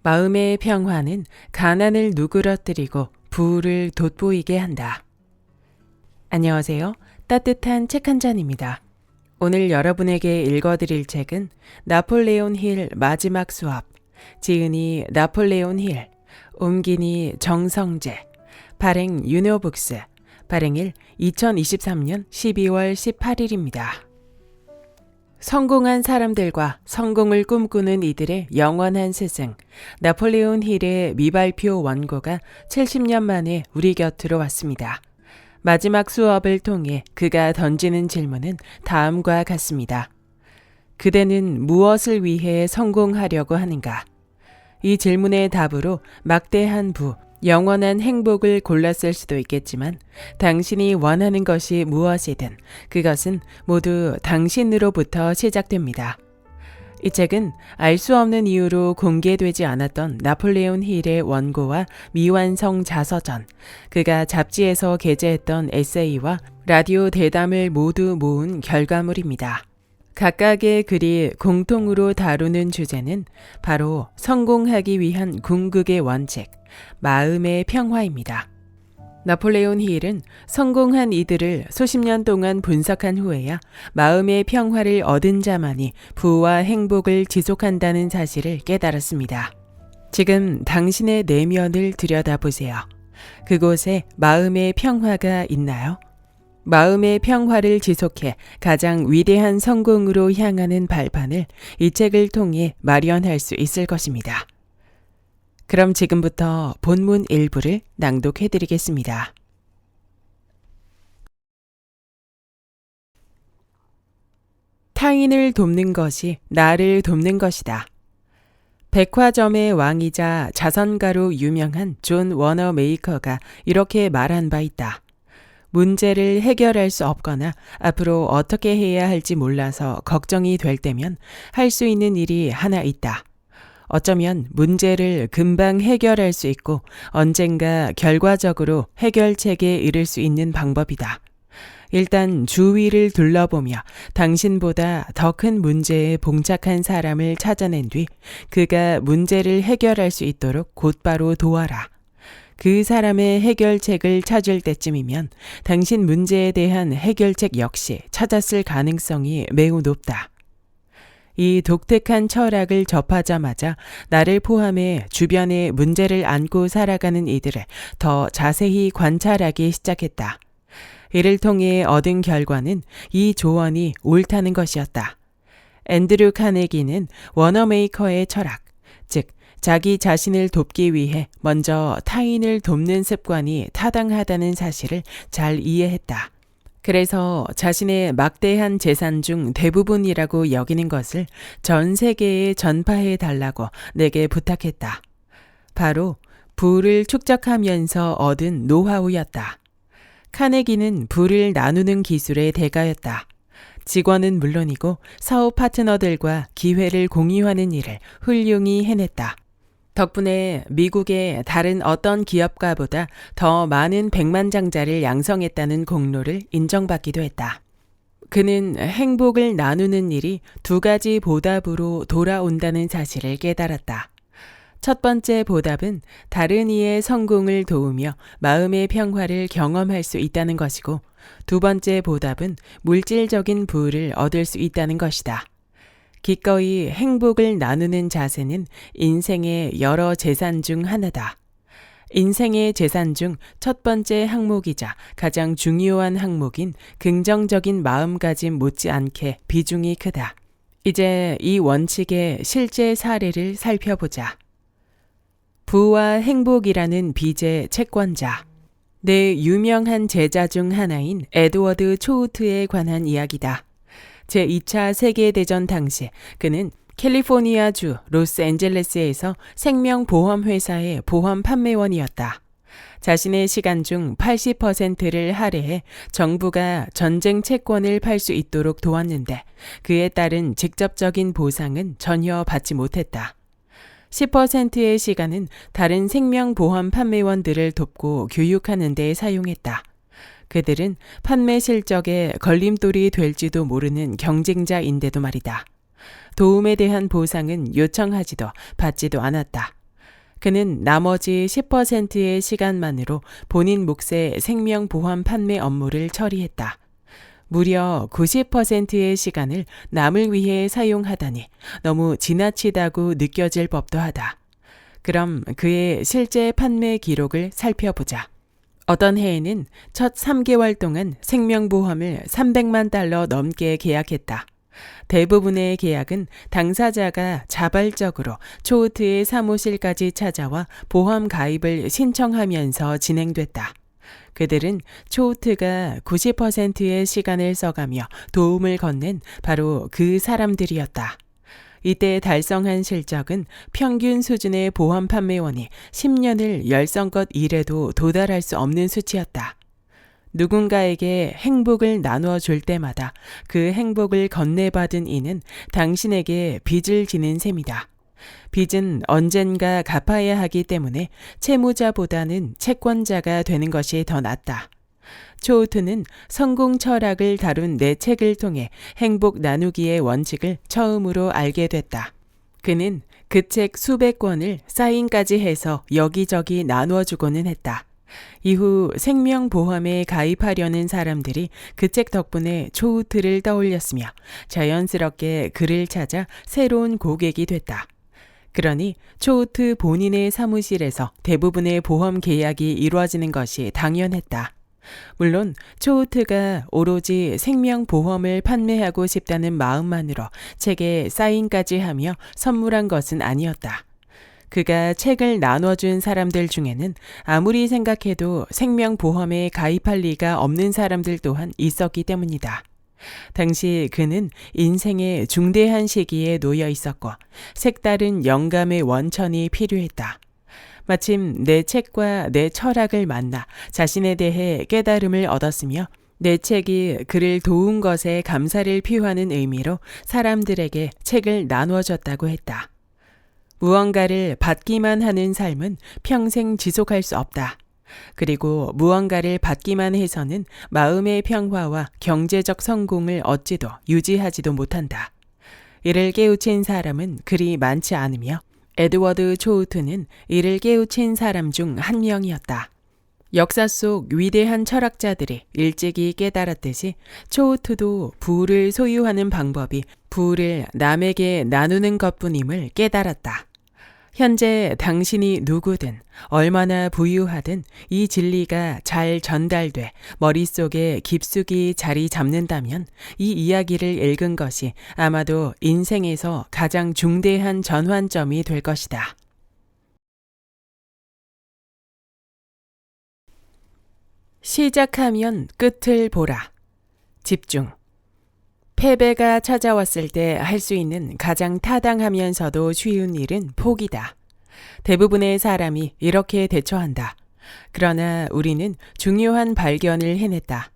마음의 평화는 가난을 누그러뜨리고 부를 돋보이게 한다. 안녕하세요. 따뜻한 책 한 잔입니다. 오늘 여러분에게 읽어드릴 책은 나폴레온 힐 마지막 수업, 지은이 나폴레온 힐, 옮기니 정성재, 발행 유노북스, 발행일 2023년 12월 18일입니다. 성공한 사람들과 성공을 꿈꾸는 이들의 영원한 스승, 나폴레온 힐의 미발표 원고가 70년 만에 우리 곁으로 왔습니다. 마지막 수업을 통해 그가 던지는 질문은 다음과 같습니다. 그대는 무엇을 위해 성공하려고 하는가? 이 질문의 답으로 막대한 부, 영원한 행복을 골랐을 수도 있겠지만 당신이 원하는 것이 무엇이든 그것은 모두 당신으로부터 시작됩니다. 이 책은 알 수 없는 이유로 공개되지 않았던 나폴레온 힐의 원고와 미완성 자서전, 그가 잡지에서 게재했던 에세이와 라디오 대담을 모두 모은 결과물입니다. 각각의 글이 공통으로 다루는 주제는 바로 성공하기 위한 궁극의 원칙, 마음의 평화입니다. 나폴레온 힐은 성공한 이들을 수십 년 동안 분석한 후에야 마음의 평화를 얻은 자만이 부와 행복을 지속한다는 사실을 깨달았습니다. 지금 당신의 내면을 들여다보세요. 그곳에 마음의 평화가 있나요? 마음의 평화를 지속해 가장 위대한 성공으로 향하는 발판을 이 책을 통해 마련할 수 있을 것입니다. 그럼 지금부터 본문 일부를 낭독해 드리겠습니다. 타인을 돕는 것이 나를 돕는 것이다. 백화점의 왕이자 자선가로 유명한 존 워너 메이커가 이렇게 말한 바 있다. 문제를 해결할 수 없거나 앞으로 어떻게 해야 할지 몰라서 걱정이 될 때면 할 수 있는 일이 하나 있다. 어쩌면 문제를 금방 해결할 수 있고 언젠가 결과적으로 해결책에 이를 수 있는 방법이다. 일단 주위를 둘러보며 당신보다 더 큰 문제에 봉착한 사람을 찾아낸 뒤 그가 문제를 해결할 수 있도록 곧바로 도와라. 그 사람의 해결책을 찾을 때쯤이면 당신 문제에 대한 해결책 역시 찾았을 가능성이 매우 높다. 이 독특한 철학을 접하자마자 나를 포함해 주변에 문제를 안고 살아가는 이들을 더 자세히 관찰하기 시작했다. 이를 통해 얻은 결과는 이 조언이 옳다는 것이었다. 앤드류 카네기는 워너메이커의 철학, 즉 자기 자신을 돕기 위해 먼저 타인을 돕는 습관이 타당하다는 사실을 잘 이해했다. 그래서 자신의 막대한 재산 중 대부분이라고 여기는 것을 전 세계에 전파해 달라고 내게 부탁했다. 바로 부를 축적하면서 얻은 노하우였다. 카네기는 부를 나누는 기술의 대가였다. 직원은 물론이고 사업 파트너들과 기회를 공유하는 일을 훌륭히 해냈다. 덕분에 미국의 다른 어떤 기업가보다 더 많은 백만장자를 양성했다는 공로를 인정받기도 했다. 그는 행복을 나누는 일이 두 가지 보답으로 돌아온다는 사실을 깨달았다. 첫 번째 보답은 다른 이의 성공을 도우며 마음의 평화를 경험할 수 있다는 것이고, 두 번째 보답은 물질적인 부를 얻을 수 있다는 것이다. 기꺼이 행복을 나누는 자세는 인생의 여러 재산 중 하나다. 인생의 재산 중 첫 번째 항목이자 가장 중요한 항목인 긍정적인 마음가짐 못지않게 비중이 크다. 이제 이 원칙의 실제 사례를 살펴보자. 부와 행복이라는 비제 채권자. 내 유명한 제자 중 하나인 에드워드 초우트에 관한 이야기다. 제2차 세계대전 당시 그는 캘리포니아주 로스앤젤레스에서 생명보험회사의 보험 판매원이었다. 자신의 시간 중 80%를 할애해 정부가 전쟁 채권을 팔 수 있도록 도왔는데 그에 따른 직접적인 보상은 전혀 받지 못했다. 10%의 시간은 다른 생명보험 판매원들을 돕고 교육하는 데 사용했다. 그들은 판매 실적에 걸림돌이 될지도 모르는 경쟁자인데도 말이다. 도움에 대한 보상은 요청하지도 받지도 않았다. 그는 나머지 10%의 시간만으로 본인 몫의 생명보험 판매 업무를 처리했다. 무려 90%의 시간을 남을 위해 사용하다니 너무 지나치다고 느껴질 법도 하다. 그럼 그의 실제 판매 기록을 살펴보자. 어떤 해에는 첫 3개월 동안 생명보험을 300만 달러 넘게 계약했다. 대부분의 계약은 당사자가 자발적으로 초우트의 사무실까지 찾아와 보험 가입을 신청하면서 진행됐다. 그들은 초우트가 90%의 시간을 써가며 도움을 건넨 바로 그 사람들이었다. 이때 달성한 실적은 평균 수준의 보험 판매원이 10년을 열성껏 일해도 도달할 수 없는 수치였다. 누군가에게 행복을 나누어 줄 때마다 그 행복을 건네받은 이는 당신에게 빚을 지는 셈이다. 빚은 언젠가 갚아야 하기 때문에 채무자보다는 채권자가 되는 것이 더 낫다. 초우트는 성공 철학을 다룬 내 책을 통해 행복 나누기의 원칙을 처음으로 알게 됐다. 그는 그 책 수백 권을 사인까지 해서 여기저기 나누어 주고는 했다. 이후 생명보험에 가입하려는 사람들이 그 책 덕분에 초우트를 떠올렸으며 자연스럽게 그를 찾아 새로운 고객이 됐다. 그러니 초우트 본인의 사무실에서 대부분의 보험 계약이 이루어지는 것이 당연했다. 물론 초우트가 오로지 생명보험을 판매하고 싶다는 마음만으로 책에 사인까지 하며 선물한 것은 아니었다. 그가 책을 나눠준 사람들 중에는 아무리 생각해도 생명보험에 가입할 리가 없는 사람들 또한 있었기 때문이다. 당시 그는 인생의 중대한 시기에 놓여 있었고 색다른 영감의 원천이 필요했다. 마침 내 책과 내 철학을 만나 자신에 대해 깨달음을 얻었으며 내 책이 그를 도운 것에 감사를 표하는 의미로 사람들에게 책을 나누어 줬다고 했다. 무언가를 받기만 하는 삶은 평생 지속할 수 없다. 그리고 무언가를 받기만 해서는 마음의 평화와 경제적 성공을 얻지도 유지하지도 못한다. 이를 깨우친 사람은 그리 많지 않으며 에드워드 초우트는 이를 깨우친 사람 중 한 명이었다. 역사 속 위대한 철학자들이 일찍이 깨달았듯이 초우트도 부를 소유하는 방법이 부를 남에게 나누는 것뿐임을 깨달았다. 현재 당신이 누구든 얼마나 부유하든 이 진리가 잘 전달돼 머릿속에 깊숙이 자리 잡는다면 이 이야기를 읽은 것이 아마도 인생에서 가장 중대한 전환점이 될 것이다. 시작하면 끝을 보라. 집중. 패배가 찾아왔을 때 할 수 있는 가장 타당하면서도 쉬운 일은 포기다. 대부분의 사람이 이렇게 대처한다. 그러나 우리는 중요한 발견을 해냈다.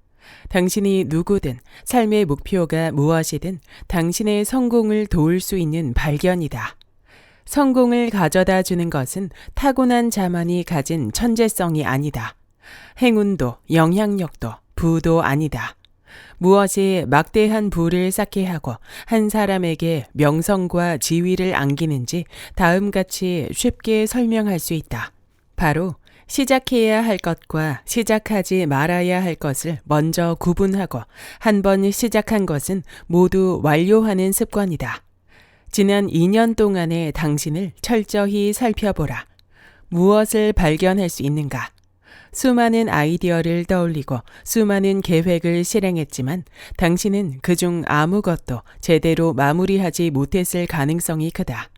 당신이 누구든 삶의 목표가 무엇이든 당신의 성공을 도울 수 있는 발견이다. 성공을 가져다 주는 것은 타고난 자만이 가진 천재성이 아니다. 행운도 영향력도 부도 아니다. 무엇이 막대한 부를 쌓게 하고 한 사람에게 명성과 지위를 안기는지 다음같이 쉽게 설명할 수 있다. 바로 시작해야 할 것과 시작하지 말아야 할 것을 먼저 구분하고 한 번 시작한 것은 모두 완료하는 습관이다. 지난 2년 동안의 당신을 철저히 살펴보라. 무엇을 발견할 수 있는가? 수많은 아이디어를 떠올리고 수많은 계획을 실행했지만 당신은 그중 아무것도 제대로 마무리하지 못했을 가능성이 크다.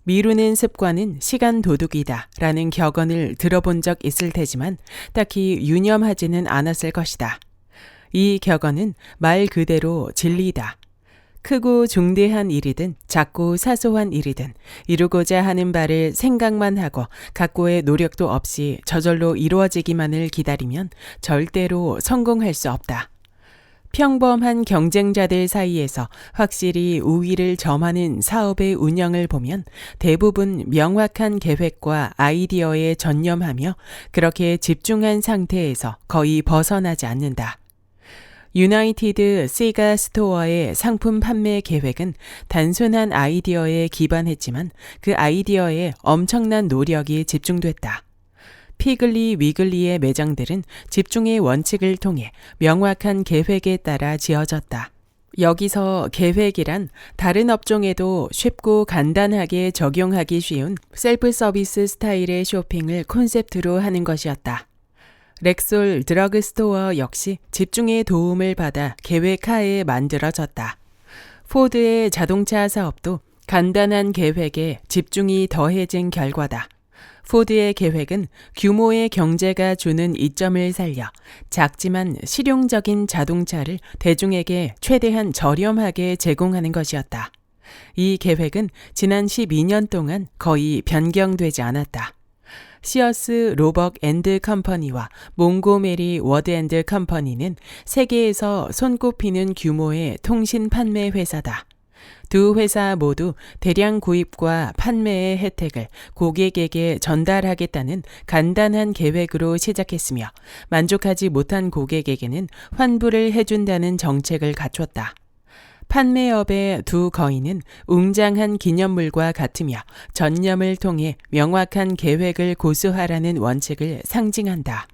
미루는 습관은 시간 도둑이다 라는 격언을 들어본 적 있을 테지만 딱히 유념하지는 않았을 것이다. 이 격언은 말 그대로 진리다. 크고 중대한 일이든 작고 사소한 일이든 이루고자 하는 바를 생각만 하고 각고의 노력도 없이 저절로 이루어지기만을 기다리면 절대로 성공할 수 없다. 평범한 경쟁자들 사이에서 확실히 우위를 점하는 사업의 운영을 보면 대부분 명확한 계획과 아이디어에 전념하며 그렇게 집중한 상태에서 거의 벗어나지 않는다. 유나이티드 시가 스토어의 상품 판매 계획은 단순한 아이디어에 기반했지만 그 아이디어에 엄청난 노력이 집중됐다. 피글리 위글리의 매장들은 집중의 원칙을 통해 명확한 계획에 따라 지어졌다. 여기서 계획이란 다른 업종에도 쉽고 간단하게 적용하기 쉬운 셀프 서비스 스타일의 쇼핑을 콘셉트로 하는 것이었다. 렉솔 드러그스토어 역시 집중의 도움을 받아 계획하에 만들어졌다. 포드의 자동차 사업도 간단한 계획에 집중이 더해진 결과다. 포드의 계획은 규모의 경제가 주는 이점을 살려 작지만 실용적인 자동차를 대중에게 최대한 저렴하게 제공하는 것이었다. 이 계획은 지난 12년 동안 거의 변경되지 않았다. 시어스 로벅 앤드 컴퍼니와 몽고메리 워드 앤드 컴퍼니는 세계에서 손꼽히는 규모의 통신 판매 회사다. 두 회사 모두 대량 구입과 판매의 혜택을 고객에게 전달하겠다는 간단한 계획으로 시작했으며 만족하지 못한 고객에게는 환불을 해준다는 정책을 갖췄다. 판매업의 두 거인은 웅장한 기념물과 같으며 전념을 통해 명확한 계획을 고수하라는 원칙을 상징한다.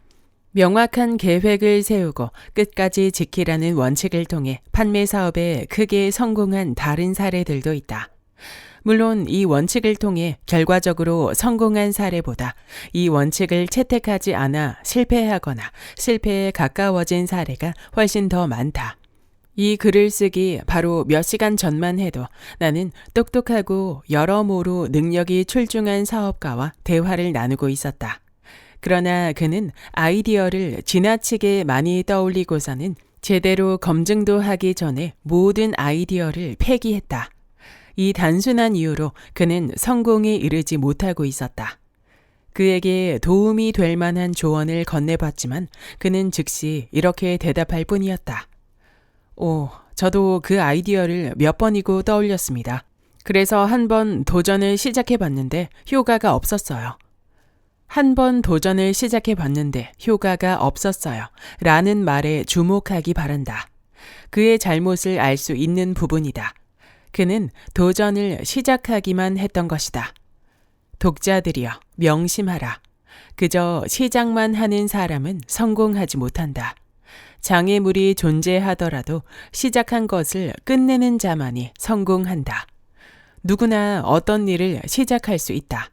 명확한 계획을 세우고 끝까지 지키라는 원칙을 통해 판매 사업에 크게 성공한 다른 사례들도 있다. 물론 이 원칙을 통해 결과적으로 성공한 사례보다 이 원칙을 채택하지 않아 실패하거나 실패에 가까워진 사례가 훨씬 더 많다. 이 글을 쓰기 바로 몇 시간 전만 해도 나는 똑똑하고 여러모로 능력이 출중한 사업가와 대화를 나누고 있었다. 그러나 그는 아이디어를 지나치게 많이 떠올리고서는 제대로 검증도 하기 전에 모든 아이디어를 폐기했다. 이 단순한 이유로 그는 성공에 이르지 못하고 있었다. 그에게 도움이 될 만한 조언을 건네봤지만 그는 즉시 이렇게 대답할 뿐이었다. 저도 그 아이디어를 몇 번이고 떠올렸습니다. 그래서 한 번 도전을 시작해봤는데 효과가 없었어요. 한 번 도전을 시작해봤는데 효과가 없었어요. 라는 말에 주목하기 바란다. 그의 잘못을 알 수 있는 부분이다. 그는 도전을 시작하기만 했던 것이다. 독자들이여, 명심하라. 그저 시작만 하는 사람은 성공하지 못한다. 장애물이 존재하더라도 시작한 것을 끝내는 자만이 성공한다. 누구나 어떤 일을 시작할 수 있다.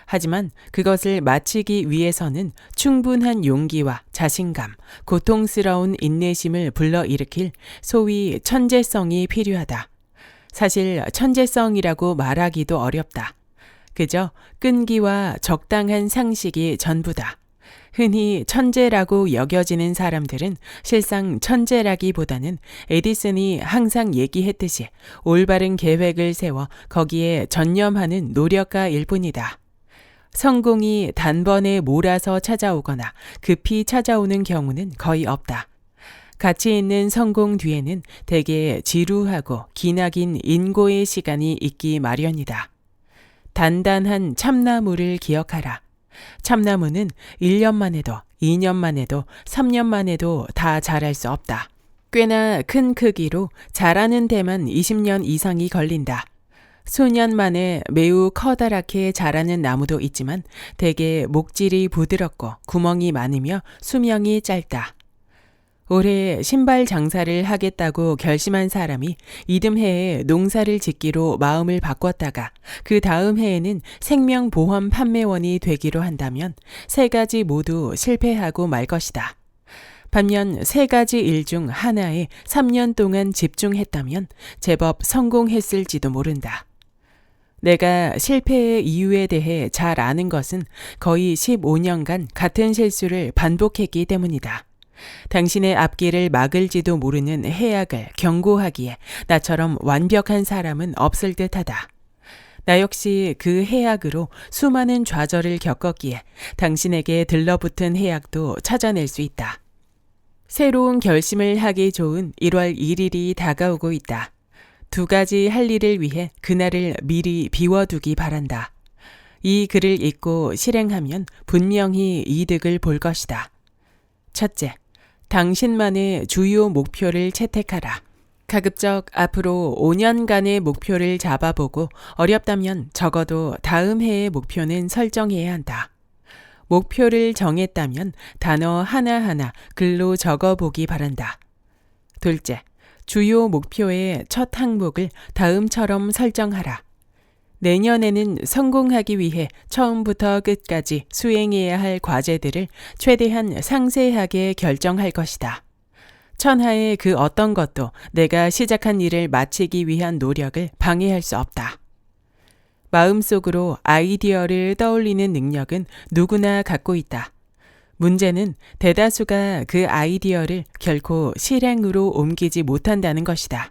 하지만 그것을 마치기 위해서는 충분한 용기와 자신감, 고통스러운 인내심을 불러일으킬 소위 천재성이 필요하다. 사실 천재성이라고 말하기도 어렵다. 그저 끈기와 적당한 상식이 전부다. 흔히 천재라고 여겨지는 사람들은 실상 천재라기보다는 에디슨이 항상 얘기했듯이 올바른 계획을 세워 거기에 전념하는 노력가일 뿐이다. 성공이 단번에 몰아서 찾아오거나 급히 찾아오는 경우는 거의 없다. 가치 있는 성공 뒤에는 대개 지루하고 기나긴 인고의 시간이 있기 마련이다. 단단한 참나무를 기억하라. 참나무는 1년만 해도 2년만 해도 3년만 해도 다 자랄 수 없다. 꽤나 큰 크기로 자라는 데만 20년 이상이 걸린다. 수년 만에 매우 커다랗게 자라는 나무도 있지만 대개 목질이 부드럽고 구멍이 많으며 수명이 짧다. 올해 신발 장사를 하겠다고 결심한 사람이 이듬해에 농사를 짓기로 마음을 바꿨다가 그 다음 해에는 생명보험 판매원이 되기로 한다면 세 가지 모두 실패하고 말 것이다. 반면 세 가지 일 중 하나에 3년 동안 집중했다면 제법 성공했을지도 모른다. 내가 실패의 이유에 대해 잘 아는 것은 거의 15년간 같은 실수를 반복했기 때문이다. 당신의 앞길을 막을지도 모르는 해악을 경고하기에 나처럼 완벽한 사람은 없을 듯하다. 나 역시 그 해악으로 수많은 좌절을 겪었기에 당신에게 들러붙은 해악도 찾아낼 수 있다. 새로운 결심을 하기 좋은 1월 1일이 다가오고 있다. 두 가지 할 일을 위해 그날을 미리 비워두기 바란다. 이 글을 읽고 실행하면 분명히 이득을 볼 것이다. 첫째, 당신만의 주요 목표를 채택하라. 가급적 앞으로 5년간의 목표를 잡아보고 어렵다면 적어도 다음 해의 목표는 설정해야 한다. 목표를 정했다면 단어 하나하나 글로 적어보기 바란다. 둘째, 주요 목표의 첫 항목을 다음처럼 설정하라. 내년에는 성공하기 위해 처음부터 끝까지 수행해야 할 과제들을 최대한 상세하게 결정할 것이다. 천하의 그 어떤 것도 내가 시작한 일을 마치기 위한 노력을 방해할 수 없다. 마음속으로 아이디어를 떠올리는 능력은 누구나 갖고 있다. 문제는 대다수가 그 아이디어를 결코 실행으로 옮기지 못한다는 것이다.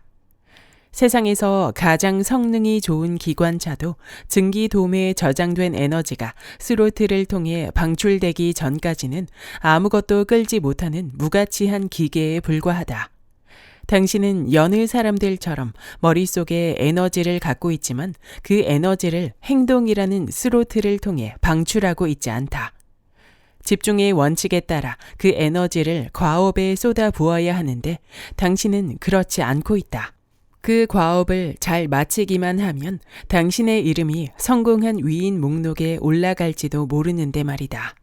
세상에서 가장 성능이 좋은 기관차도 증기돔에 저장된 에너지가 스로틀을 통해 방출되기 전까지는 아무것도 끌지 못하는 무가치한 기계에 불과하다. 당신은 여느 사람들처럼 머릿속에 에너지를 갖고 있지만 그 에너지를 행동이라는 스로틀을 통해 방출하고 있지 않다. 집중의 원칙에 따라 그 에너지를 과업에 쏟아 부어야 하는데 당신은 그렇지 않고 있다. 그 과업을 잘 마치기만 하면 당신의 이름이 성공한 위인 목록에 올라갈지도 모르는데 말이다.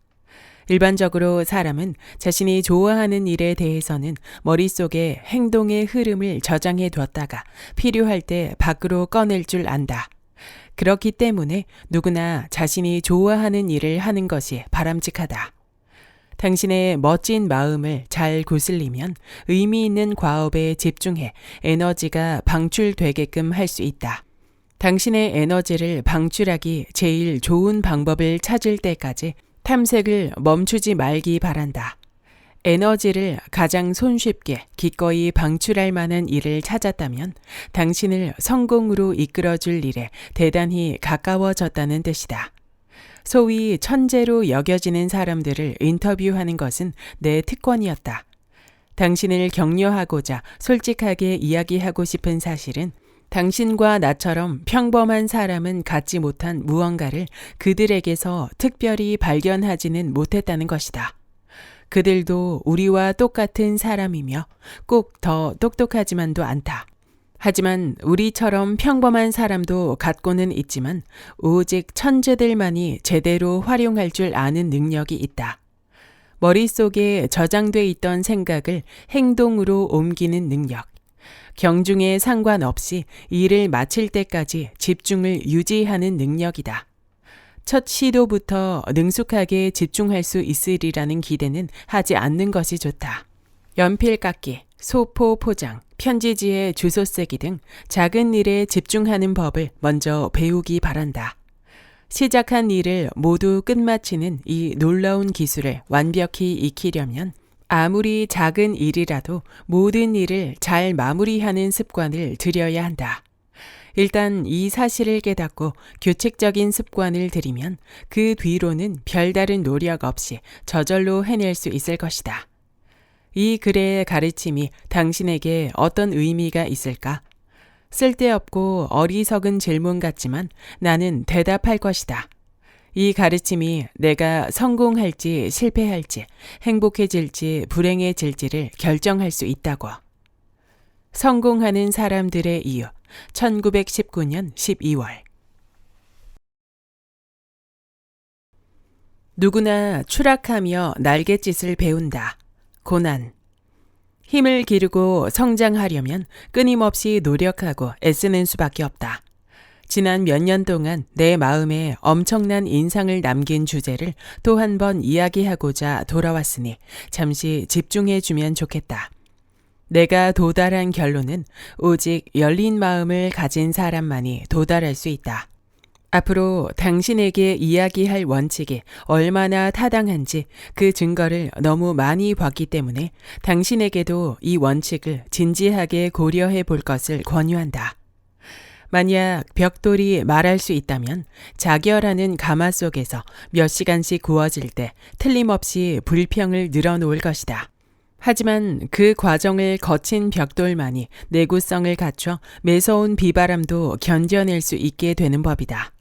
일반적으로 사람은 자신이 좋아하는 일에 대해서는 머릿속에 행동의 흐름을 저장해 뒀다가 필요할 때 밖으로 꺼낼 줄 안다. 그렇기 때문에 누구나 자신이 좋아하는 일을 하는 것이 바람직하다. 당신의 멋진 마음을 잘 구슬리면 의미 있는 과업에 집중해 에너지가 방출되게끔 할 수 있다. 당신의 에너지를 방출하기 제일 좋은 방법을 찾을 때까지 탐색을 멈추지 말기 바란다. 에너지를 가장 손쉽게 기꺼이 방출할 만한 일을 찾았다면 당신을 성공으로 이끌어줄 일에 대단히 가까워졌다는 뜻이다. 소위 천재로 여겨지는 사람들을 인터뷰하는 것은 내 특권이었다. 당신을 격려하고자 솔직하게 이야기하고 싶은 사실은 당신과 나처럼 평범한 사람은 갖지 못한 무언가를 그들에게서 특별히 발견하지는 못했다는 것이다. 그들도 우리와 똑같은 사람이며 꼭 더 똑똑하지만도 않다. 하지만 우리처럼 평범한 사람도 갖고는 있지만 오직 천재들만이 제대로 활용할 줄 아는 능력이 있다. 머릿속에 저장돼 있던 생각을 행동으로 옮기는 능력. 경중에 상관없이 일을 마칠 때까지 집중을 유지하는 능력이다. 첫 시도부터 능숙하게 집중할 수 있으리라는 기대는 하지 않는 것이 좋다. 연필 깎기, 소포 포장, 편지지에 주소 쓰기 등 작은 일에 집중하는 법을 먼저 배우기 바란다. 시작한 일을 모두 끝마치는 이 놀라운 기술을 완벽히 익히려면 아무리 작은 일이라도 모든 일을 잘 마무리하는 습관을 들여야 한다. 일단 이 사실을 깨닫고 규칙적인 습관을 들이면 그 뒤로는 별다른 노력 없이 저절로 해낼 수 있을 것이다. 이 글의 가르침이 당신에게 어떤 의미가 있을까? 쓸데없고 어리석은 질문 같지만 나는 대답할 것이다. 이 가르침이 내가 성공할지 실패할지 행복해질지 불행해질지를 결정할 수 있다고. 성공하는 사람들의 이유 1919년 12월 누구나 추락하며 날갯짓을 배운다. 고난. 힘을 기르고 성장하려면 끊임없이 노력하고 애쓰는 수밖에 없다. 지난 몇 년 동안 내 마음에 엄청난 인상을 남긴 주제를 또 한 번 이야기하고자 돌아왔으니 잠시 집중해 주면 좋겠다. 내가 도달한 결론은 오직 열린 마음을 가진 사람만이 도달할 수 있다. 앞으로 당신에게 이야기할 원칙이 얼마나 타당한지 그 증거를 너무 많이 봤기 때문에 당신에게도 이 원칙을 진지하게 고려해 볼 것을 권유한다. 만약 벽돌이 말할 수 있다면 자결하는 가마 속에서 몇 시간씩 구워질 때 틀림없이 불평을 늘어놓을 것이다. 하지만 그 과정을 거친 벽돌만이 내구성을 갖춰 매서운 비바람도 견뎌낼 수 있게 되는 법이다.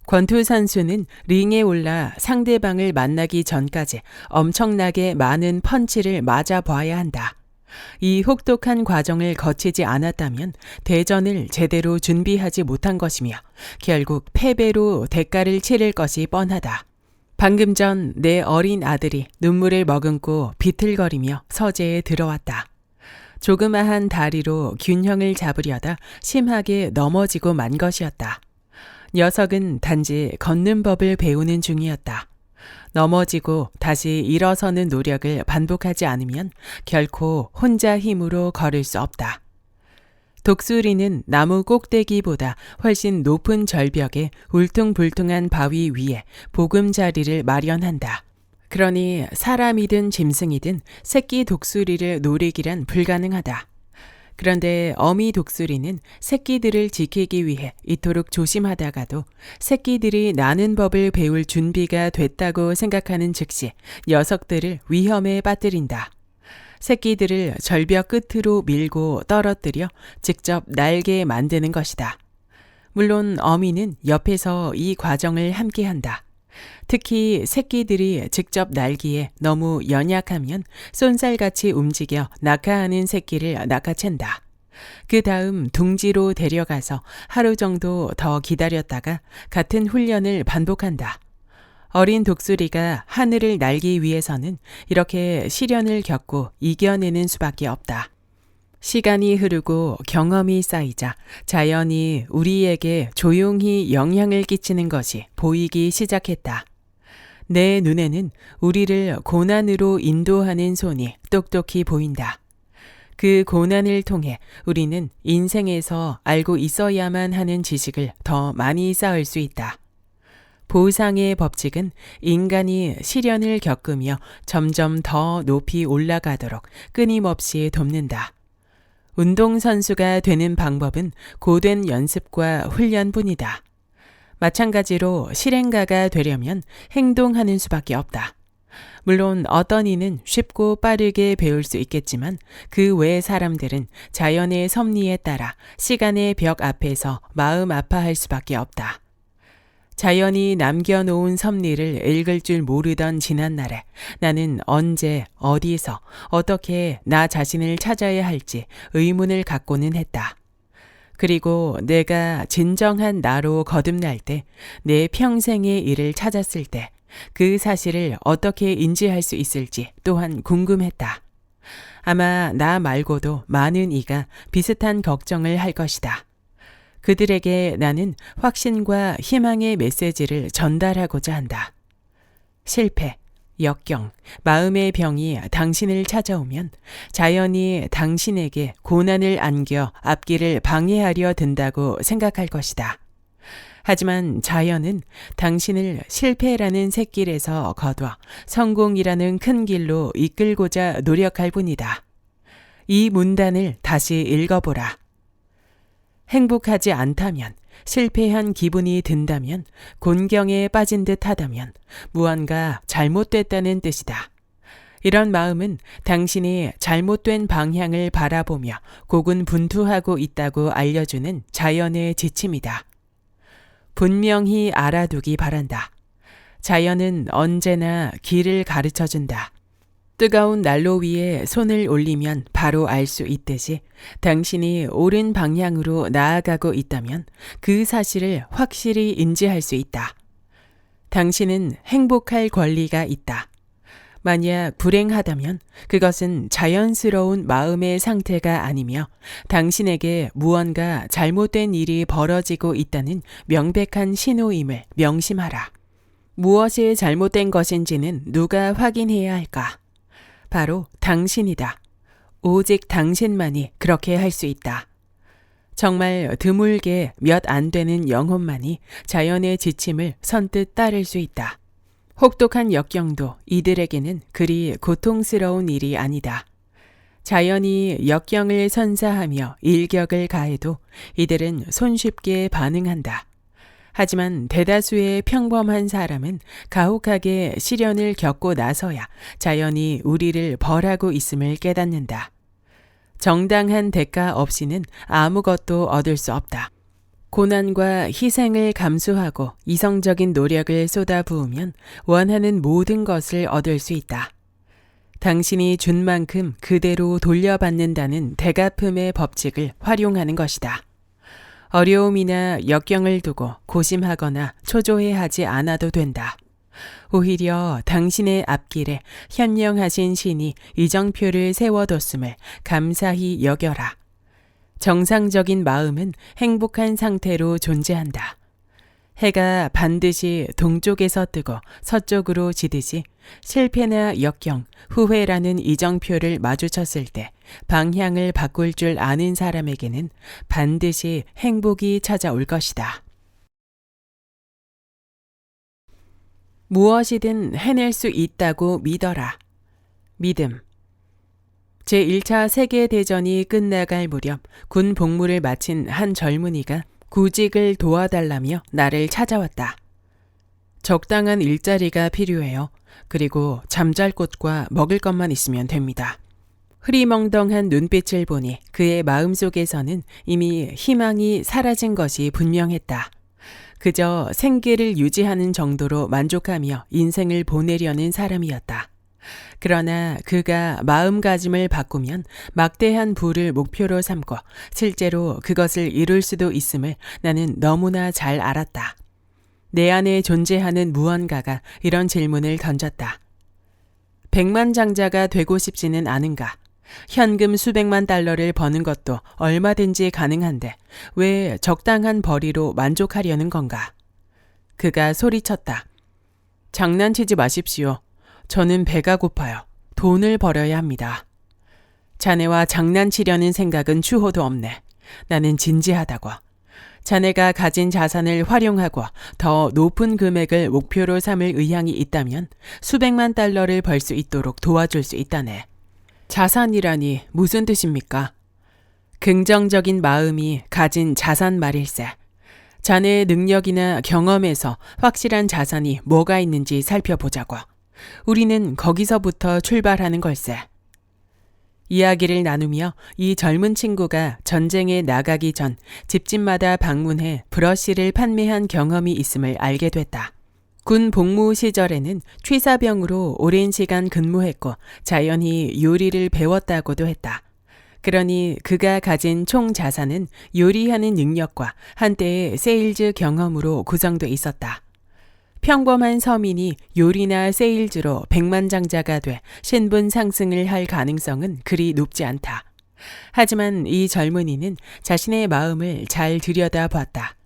권투 선수는 링에 올라 상대방을 만나기 전까지 엄청나게 많은 펀치를 맞아봐야 한다. 이 혹독한 과정을 거치지 않았다면 대전을 제대로 준비하지 못한 것이며 결국 패배로 대가를 치를 것이 뻔하다. 방금 전 내 어린 아들이 눈물을 머금고 비틀거리며 서재에 들어왔다. 조그마한 다리로 균형을 잡으려다 심하게 넘어지고 만 것이었다. 녀석은 단지 걷는 법을 배우는 중이었다. 넘어지고 다시 일어서는 노력을 반복하지 않으면 결코 혼자 힘으로 걸을 수 없다. 독수리는 나무 꼭대기보다 훨씬 높은 절벽에 울퉁불퉁한 바위 위에 보금자리를 마련한다. 그러니 사람이든 짐승이든 새끼 독수리를 노리기란 불가능하다. 그런데 어미 독수리는 새끼들을 지키기 위해 이토록 조심하다가도 새끼들이 나는 법을 배울 준비가 됐다고 생각하는 즉시 녀석들을 위험에 빠뜨린다. 새끼들을 절벽 끝으로 밀고 떨어뜨려 직접 날게 만드는 것이다. 물론 어미는 옆에서 이 과정을 함께한다. 특히 새끼들이 직접 날기에 너무 연약하면 쏜살같이 움직여 낙하하는 새끼를 낚아챈다. 그 다음 둥지로 데려가서 하루 정도 더 기다렸다가 같은 훈련을 반복한다. 어린 독수리가 하늘을 날기 위해서는 이렇게 시련을 겪고 이겨내는 수밖에 없다. 시간이 흐르고 경험이 쌓이자 자연이 우리에게 조용히 영향을 끼치는 것이 보이기 시작했다. 내 눈에는 우리를 고난으로 인도하는 손이 똑똑히 보인다. 그 고난을 통해 우리는 인생에서 알고 있어야만 하는 지식을 더 많이 쌓을 수 있다. 보상의 법칙은 인간이 시련을 겪으며 점점 더 높이 올라가도록 끊임없이 돕는다. 운동선수가 되는 방법은 고된 연습과 훈련뿐이다. 마찬가지로 실행가가 되려면 행동하는 수밖에 없다. 물론 어떤 이는 쉽고 빠르게 배울 수 있겠지만 그 외 사람들은 자연의 섭리에 따라 시간의 벽 앞에서 마음 아파할 수밖에 없다. 자연이 남겨놓은 섭리를 읽을 줄 모르던 지난날에 나는 언제, 어디서, 어떻게 나 자신을 찾아야 할지 의문을 갖고는 했다. 그리고 내가 진정한 나로 거듭날 때, 내 평생의 일을 찾았을 때, 그 사실을 어떻게 인지할 수 있을지 또한 궁금했다. 아마 나 말고도 많은 이가 비슷한 걱정을 할 것이다. 그들에게 나는 확신과 희망의 메시지를 전달하고자 한다. 실패, 역경, 마음의 병이 당신을 찾아오면 자연이 당신에게 고난을 안겨 앞길을 방해하려 든다고 생각할 것이다. 하지만 자연은 당신을 실패라는 샛길에서 거둬 성공이라는 큰 길로 이끌고자 노력할 뿐이다. 이 문단을 다시 읽어보라. 행복하지 않다면, 실패한 기분이 든다면, 곤경에 빠진 듯 하다면 무언가 잘못됐다는 뜻이다. 이런 마음은 당신이 잘못된 방향을 바라보며 고군분투하고 있다고 알려주는 자연의 지침이다. 분명히 알아두기 바란다. 자연은 언제나 길을 가르쳐준다. 뜨거운 난로 위에 손을 올리면 바로 알 수 있듯이 당신이 옳은 방향으로 나아가고 있다면 그 사실을 확실히 인지할 수 있다. 당신은 행복할 권리가 있다. 만약 불행하다면 그것은 자연스러운 마음의 상태가 아니며 당신에게 무언가 잘못된 일이 벌어지고 있다는 명백한 신호임을 명심하라. 무엇이 잘못된 것인지는 누가 확인해야 할까? 바로 당신이다. 오직 당신만이 그렇게 할 수 있다. 정말 드물게 몇 안 되는 영혼만이 자연의 지침을 선뜻 따를 수 있다. 혹독한 역경도 이들에게는 그리 고통스러운 일이 아니다. 자연이 역경을 선사하며 일격을 가해도 이들은 손쉽게 반응한다. 하지만 대다수의 평범한 사람은 가혹하게 시련을 겪고 나서야 자연이 우리를 벌하고 있음을 깨닫는다. 정당한 대가 없이는 아무것도 얻을 수 없다. 고난과 희생을 감수하고 이성적인 노력을 쏟아부으면 원하는 모든 것을 얻을 수 있다. 당신이 준 만큼 그대로 돌려받는다는 대가품의 법칙을 활용하는 것이다. 어려움이나 역경을 두고 고심하거나 초조해하지 않아도 된다. 오히려 당신의 앞길에 현명하신 신이 이정표를 세워뒀음을 감사히 여겨라. 정상적인 마음은 행복한 상태로 존재한다. 해가 반드시 동쪽에서 뜨고 서쪽으로 지듯이 실패나 역경, 후회라는 이정표를 마주쳤을 때 방향을 바꿀 줄 아는 사람에게는 반드시 행복이 찾아올 것이다. 무엇이든 해낼 수 있다고 믿어라. 믿음. 제1차 세계대전이 끝나갈 무렵 군 복무를 마친 한 젊은이가 구직을 도와달라며 나를 찾아왔다. 적당한 일자리가 필요해요. 그리고 잠잘 곳과 먹을 것만 있으면 됩니다. 흐리멍덩한 눈빛을 보니 그의 마음속에서는 이미 희망이 사라진 것이 분명했다. 그저 생계를 유지하는 정도로 만족하며 인생을 보내려는 사람이었다. 그러나 그가 마음가짐을 바꾸면 막대한 부를 목표로 삼고 실제로 그것을 이룰 수도 있음을 나는 너무나 잘 알았다. 내 안에 존재하는 무언가가 이런 질문을 던졌다. 백만장자가 되고 싶지는 않은가? 현금 수백만 달러를 버는 것도 얼마든지 가능한데 왜 적당한 벌이로 만족하려는 건가? 그가 소리쳤다. 장난치지 마십시오. 저는 배가 고파요. 돈을 벌어야 합니다. 자네와 장난치려는 생각은 추호도 없네. 나는 진지하다고. 자네가 가진 자산을 활용하고 더 높은 금액을 목표로 삼을 의향이 있다면 수백만 달러를 벌 수 있도록 도와줄 수 있다네. 자산이라니 무슨 뜻입니까? 긍정적인 마음이 가진 자산 말일세. 자네의 능력이나 경험에서 확실한 자산이 뭐가 있는지 살펴보자고. 우리는 거기서부터 출발하는 걸세. 이야기를 나누며 이 젊은 친구가 전쟁에 나가기 전 집집마다 방문해 브러쉬를 판매한 경험이 있음을 알게 됐다. 군 복무 시절에는 취사병으로 오랜 시간 근무했고 자연히 요리를 배웠다고도 했다. 그러니 그가 가진 총 자산은 요리하는 능력과 한때의 세일즈 경험으로 구성돼 있었다. 평범한 서민이 요리나 세일즈로 백만장자가 돼 신분 상승을 할 가능성은 그리 높지 않다. 하지만 이 젊은이는 자신의 마음을 잘 들여다봤다.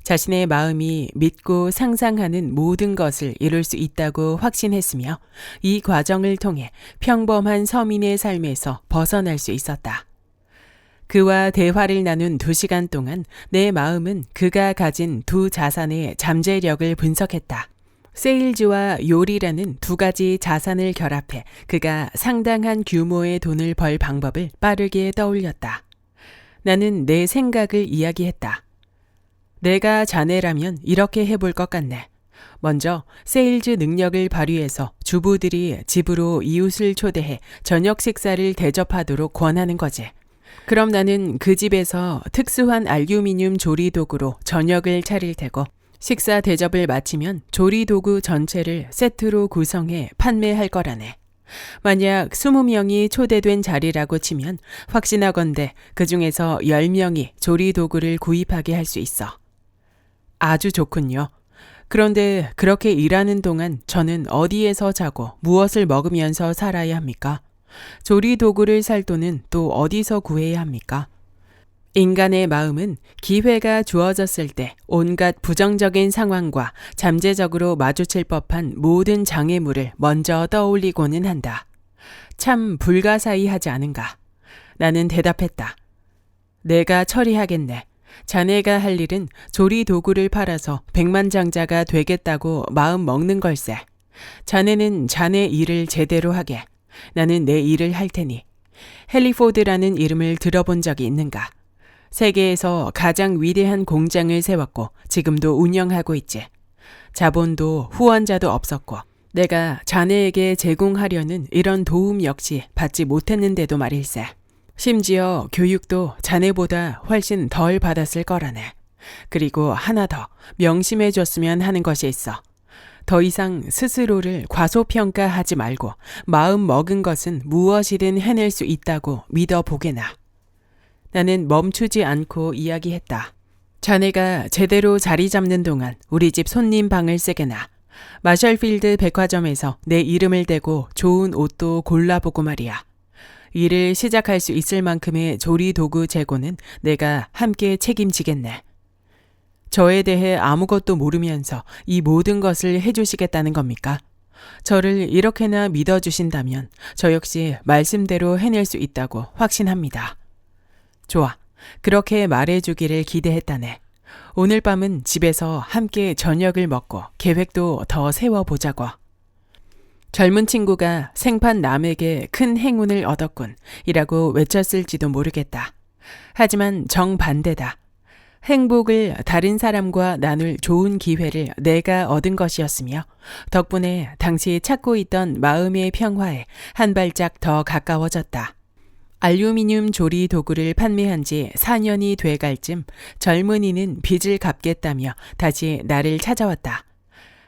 자신의 마음이 믿고 상상하는 모든 것을 이룰 수 있다고 확신했으며 이 과정을 통해 평범한 서민의 삶에서 벗어날 수 있었다. 그와 대화를 나눈 2시간 동안 내 마음은 그가 가진 두 자산의 잠재력을 분석했다. 세일즈와 요리라는 두 가지 자산을 결합해 그가 상당한 규모의 돈을 벌 방법을 빠르게 떠올렸다. 나는 내 생각을 이야기했다. 내가 자네라면 이렇게 해볼 것 같네. 먼저 세일즈 능력을 발휘해서 주부들이 집으로 이웃을 초대해 저녁 식사를 대접하도록 권하는 거지. 그럼 나는 그 집에서 특수한 알루미늄 조리도구로 저녁을 차릴 테고 식사 대접을 마치면 조리도구 전체를 세트로 구성해 판매할 거라네. 만약 20명이 초대된 자리라고 치면 확신하건대 그 중에서 10명이 조리도구를 구입하게 할 수 있어. 아주 좋군요. 그런데 그렇게 일하는 동안 저는 어디에서 자고 무엇을 먹으면서 살아야 합니까? 조리도구를 살 돈은 또 어디서 구해야 합니까? 인간의 마음은 기회가 주어졌을 때 온갖 부정적인 상황과 잠재적으로 마주칠 법한 모든 장애물을 먼저 떠올리고는 한다. 참 불가사의하지 않은가? 나는 대답했다. 내가 처리하겠네. 자네가 할 일은 조리도구를 팔아서 백만장자가 되겠다고 마음 먹는 걸세. 자네는 자네 일을 제대로 하게. 나는 내 일을 할 테니. 헨리포드라는 이름을 들어본 적이 있는가? 세계에서 가장 위대한 공장을 세웠고 지금도 운영하고 있지. 자본도 후원자도 없었고 내가 자네에게 제공하려는 이런 도움 역시 받지 못했는데도 말일세. 심지어 교육도 자네보다 훨씬 덜 받았을 거라네. 그리고 하나 더 명심해 줬으면 하는 것이 있어. 더 이상 스스로를 과소평가하지 말고 마음 먹은 것은 무엇이든 해낼 수 있다고 믿어보게나. 나는 멈추지 않고 이야기했다. 자네가 제대로 자리 잡는 동안 우리 집 손님 방을 쓰게나. 마셜필드 백화점에서 내 이름을 대고 좋은 옷도 골라보고 말이야. 일을 시작할 수 있을 만큼의 조리 도구 재고는 내가 함께 책임지겠네. 저에 대해 아무것도 모르면서 이 모든 것을 해주시겠다는 겁니까? 저를 이렇게나 믿어주신다면 저 역시 말씀대로 해낼 수 있다고 확신합니다. 좋아. 그렇게 말해주기를 기대했다네. 오늘 밤은 집에서 함께 저녁을 먹고 계획도 더 세워보자고. 젊은 친구가 생판 남에게 큰 행운을 얻었군 이라고 외쳤을지도 모르겠다. 하지만 정반대다. 행복을 다른 사람과 나눌 좋은 기회를 내가 얻은 것이었으며 덕분에 당시 찾고 있던 마음의 평화에 한 발짝 더 가까워졌다. 알루미늄 조리 도구를 판매한 지 4년이 돼갈 쯤 젊은이는 빚을 갚겠다며 다시 나를 찾아왔다.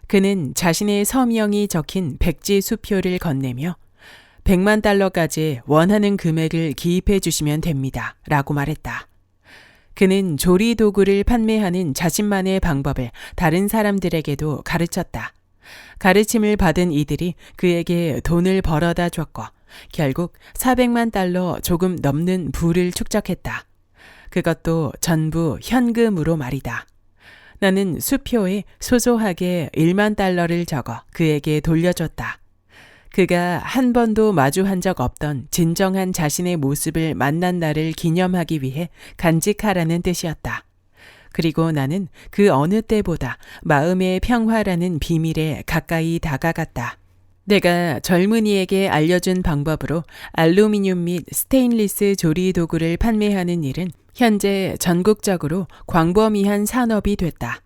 그는 자신의 서명이 적힌 백지 수표를 건네며 $1,000,000까지 원하는 금액을 기입해 주시면 됩니다. 라고 말했다. 그는 조리 도구를 판매하는 자신만의 방법을 다른 사람들에게도 가르쳤다. 가르침을 받은 이들이 그에게 돈을 벌어다 줬고 결국 $400만 조금 넘는 부를 축적했다. 그것도 전부 현금으로 말이다. 나는 수표에 소소하게 $10,000를 적어 그에게 돌려줬다. 그가 한 번도 마주한 적 없던 진정한 자신의 모습을 만난 날을 기념하기 위해 간직하라는 뜻이었다. 그리고 나는 그 어느 때보다 마음의 평화라는 비밀에 가까이 다가갔다. 내가 젊은이에게 알려준 방법으로 알루미늄 및 스테인리스 조리 도구를 판매하는 일은 현재 전국적으로 광범위한 산업이 됐다.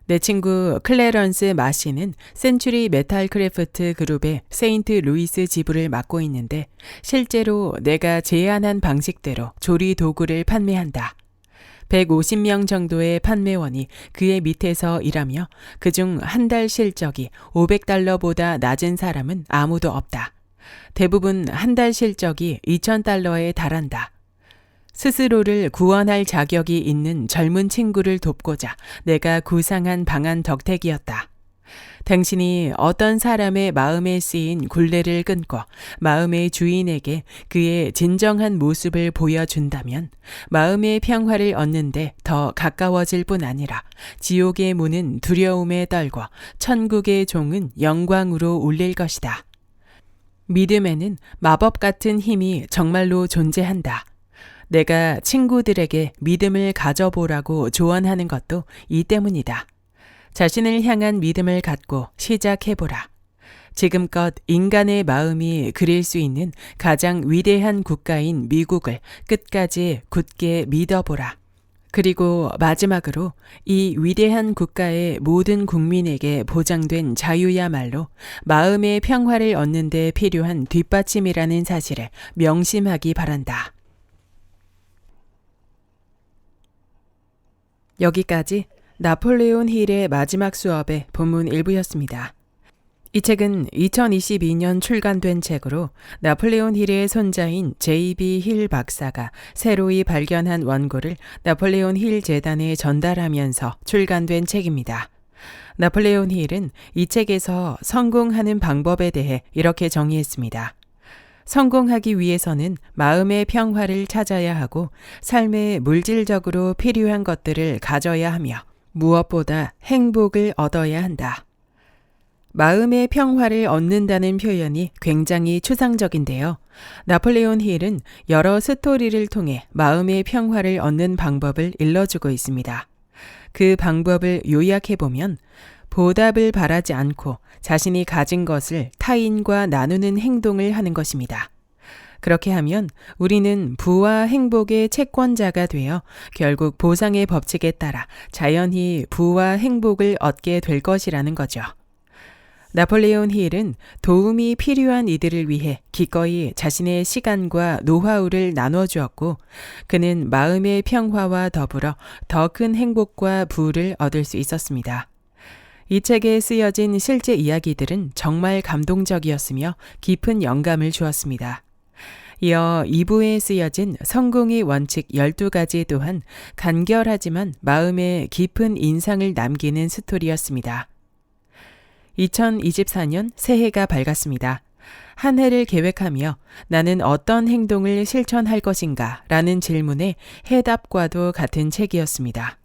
내 친구 클래런스 마시는 센츄리 메탈 크래프트 그룹의 세인트 루이스 지부를 맡고 있는데 실제로 내가 제안한 방식대로 조리 도구를 판매한다. 150명 정도의 판매원이 그의 밑에서 일하며 그중 한 달 실적이 $500보다 낮은 사람은 아무도 없다. 대부분 한 달 실적이 $2,000에 달한다. 스스로를 구원할 자격이 있는 젊은 친구를 돕고자 내가 구상한 방안 덕택이었다. 당신이 어떤 사람의 마음에 쓰인 굴레를 끊고 마음의 주인에게 그의 진정한 모습을 보여준다면 마음의 평화를 얻는데 더 가까워질 뿐 아니라 지옥의 문은 두려움에 떨고 천국의 종은 영광으로 울릴 것이다. 믿음에는 마법 같은 힘이 정말로 존재한다. 내가 친구들에게 믿음을 가져보라고 조언하는 것도 이 때문이다. 자신을 향한 믿음을 갖고 시작해보라. 지금껏 인간의 마음이 그릴 수 있는 가장 위대한 국가인 미국을 끝까지 굳게 믿어보라. 그리고 마지막으로 이 위대한 국가의 모든 국민에게 보장된 자유야말로 마음의 평화를 얻는 데 필요한 뒷받침이라는 사실을 명심하기 바란다. 여기까지 나폴레온 힐의 마지막 수업의 본문 일부였습니다. 이 책은 2022년 출간된 책으로 나폴레온 힐의 손자인 J.B. 힐 박사가 새로이 발견한 원고를 나폴레온 힐 재단에 전달하면서 출간된 책입니다. 나폴레온 힐은 이 책에서 성공하는 방법에 대해 이렇게 정의했습니다. 성공하기 위해서는 마음의 평화를 찾아야 하고 삶에 물질적으로 필요한 것들을 가져야 하며 무엇보다 행복을 얻어야 한다. 마음의 평화를 얻는다는 표현이 굉장히 추상적인데요. 나폴레온 힐은 여러 스토리를 통해 마음의 평화를 얻는 방법을 일러주고 있습니다. 그 방법을 요약해보면 보답을 바라지 않고 자신이 가진 것을 타인과 나누는 행동을 하는 것입니다. 그렇게 하면 우리는 부와 행복의 채권자가 되어 결국 보상의 법칙에 따라 자연히 부와 행복을 얻게 될 것이라는 거죠. 나폴레온 힐은 도움이 필요한 이들을 위해 기꺼이 자신의 시간과 노하우를 나눠주었고, 그는 마음의 평화와 더불어 더 큰 행복과 부를 얻을 수 있었습니다. 이 책에 쓰여진 실제 이야기들은 정말 감동적이었으며 깊은 영감을 주었습니다. 이어 2부에 쓰여진 성공의 원칙 12가지 또한 간결하지만 마음에 깊은 인상을 남기는 스토리였습니다. 2024년 새해가 밝았습니다. 한 해를 계획하며 나는 어떤 행동을 실천할 것인가 라는 질문의 해답과도 같은 책이었습니다.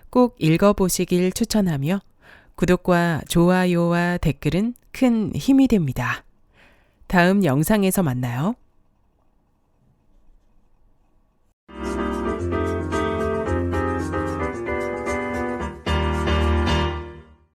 꼭 읽어보시길 추천하며 구독과 좋아요와 댓글은 큰 힘이 됩니다. 다음 영상에서 만나요.